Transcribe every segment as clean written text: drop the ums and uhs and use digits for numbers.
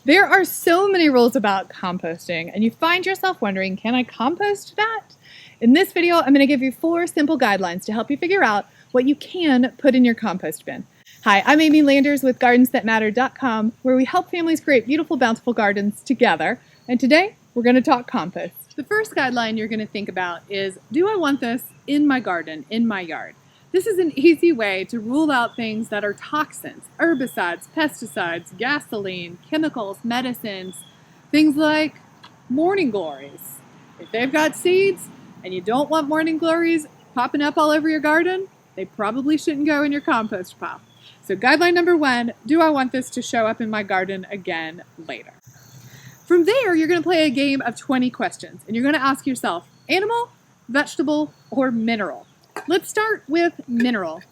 There are so many rules about composting, and you find yourself wondering, can I compost that? In this video, I'm going to give you 4 simple guidelines to help you figure out what you can put in your compost bin. Hi, I'm Amy Landers with GardensThatMatter.com, where we help families create beautiful, bountiful gardens together. And today, we're going to talk compost. The first guideline you're going to think about is, do I want this in my garden, in my yard? This is an easy way to rule out things that are toxins, herbicides, pesticides, gasoline, chemicals, medicines, things like morning glories. If they've got seeds and you don't want morning glories popping up all over your garden, they probably shouldn't go in your compost pile. So guideline number 1, do I want this to show up in my garden again later? From there, you're going to play a game of 20 questions, and you're going to ask yourself, animal, vegetable, or mineral? Let's start with mineral.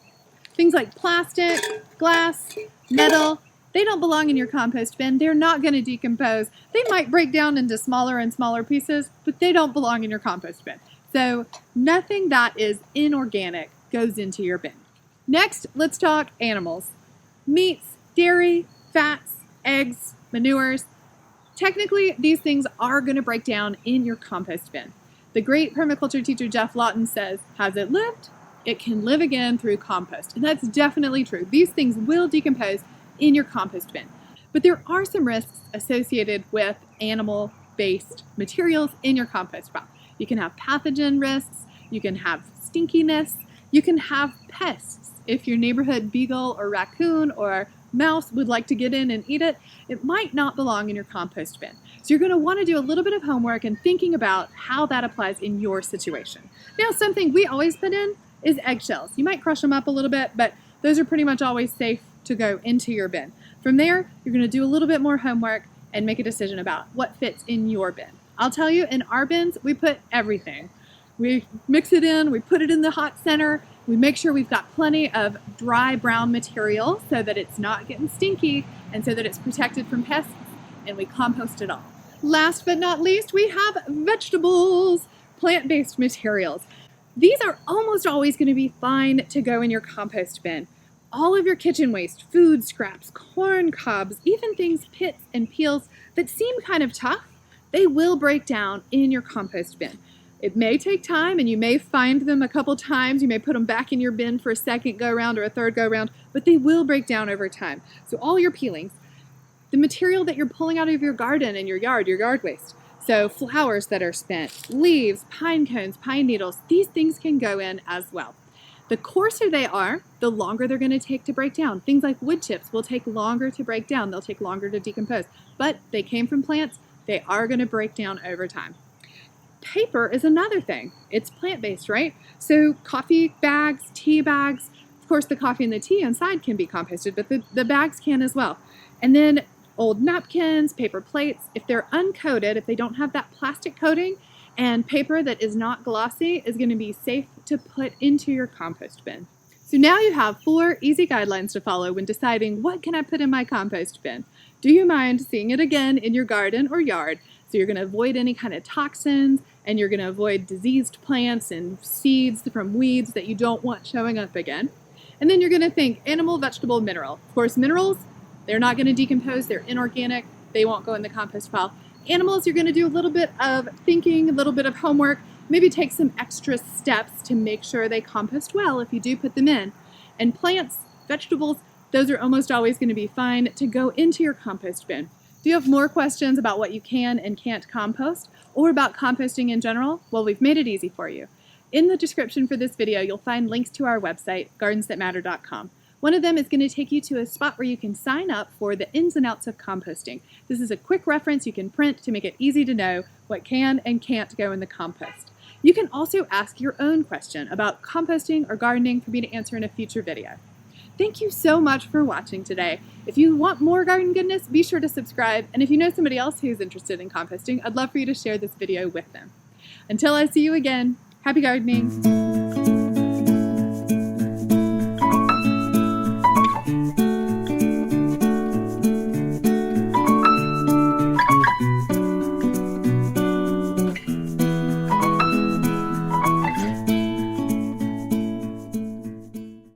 Things like plastic, glass, metal, they don't belong in your compost bin. They're not going to decompose. They might break down into smaller and smaller pieces, but they don't belong in your compost bin. So nothing that is inorganic goes into your bin. Next, let's talk animals. Meats, dairy, fats, eggs, manures. Technically, these things are going to break down in your compost bin. The great permaculture teacher Jeff Lawton says, has it lived? It can live again through compost. And that's definitely true. These things will decompose in your compost bin. But there are some risks associated with animal-based materials in your compost pile. You can have pathogen risks, you can have stinkiness, you can have pests. If your neighborhood beagle or raccoon or mouse would like to get in and eat it, it might not belong in your compost bin. So you're going to want to do a little bit of homework and thinking about how that applies in your situation. Now, something we always put in is eggshells. You might crush them up a little bit, but those are pretty much always safe to go into your bin. From there, you're going to do a little bit more homework and make a decision about what fits in your bin. I'll tell you, in our bins, we put everything. We mix it in, we put it in the hot center, we make sure we've got plenty of dry brown material so that it's not getting stinky and so that it's protected from pests, and we compost it all. Last but not least, we have vegetables, plant-based materials. These are almost always going to be fine to go in your compost bin. All of your kitchen waste, food scraps, corn cobs, even things, pits and peels that seem kind of tough, they will break down in your compost bin. It may take time and you may find them a couple times. You may put them back in your bin for a second go around or a third go around, but they will break down over time. So all your peelings, the material that you're pulling out of your garden and your yard waste. So flowers that are spent, leaves, pine cones, pine needles, these things can go in as well. The coarser they are, the longer they're going to take to break down. Things like wood chips will take longer to break down. They'll take longer to decompose, but they came from plants. They are going to break down over time. Paper is another thing. It's plant-based, right? So coffee bags, tea bags, of course the coffee and the tea inside can be composted, but the bags can as well. And then old napkins, paper plates, if they're uncoated, if they don't have that plastic coating, and paper that is not glossy is going to be safe to put into your compost bin. So now you have 4 easy guidelines to follow when deciding what can I put in my compost bin. Do you mind seeing it again in your garden or yard? So you're going to avoid any kind of toxins, and you're going to avoid diseased plants and seeds from weeds that you don't want showing up again. And then you're going to think animal, vegetable, mineral. Of course, minerals, they're not going to decompose. They're inorganic. They won't go in the compost pile. Animals, you're going to do a little bit of thinking, a little bit of homework, maybe take some extra steps to make sure they compost well if you do put them in. And plants, vegetables, those are almost always going to be fine to go into your compost bin. Do you have more questions about what you can and can't compost, or about composting in general? Well, we've made it easy for you. In the description for this video, you'll find links to our website, GardensThatMatter.com. One of them is going to take you to a spot where you can sign up for the ins and outs of composting. This is a quick reference you can print to make it easy to know what can and can't go in the compost. You can also ask your own question about composting or gardening for me to answer in a future video. Thank you so much for watching today. If you want more garden goodness, be sure to subscribe. And if you know somebody else who's interested in composting, I'd love for you to share this video with them. Until I see you again, happy gardening.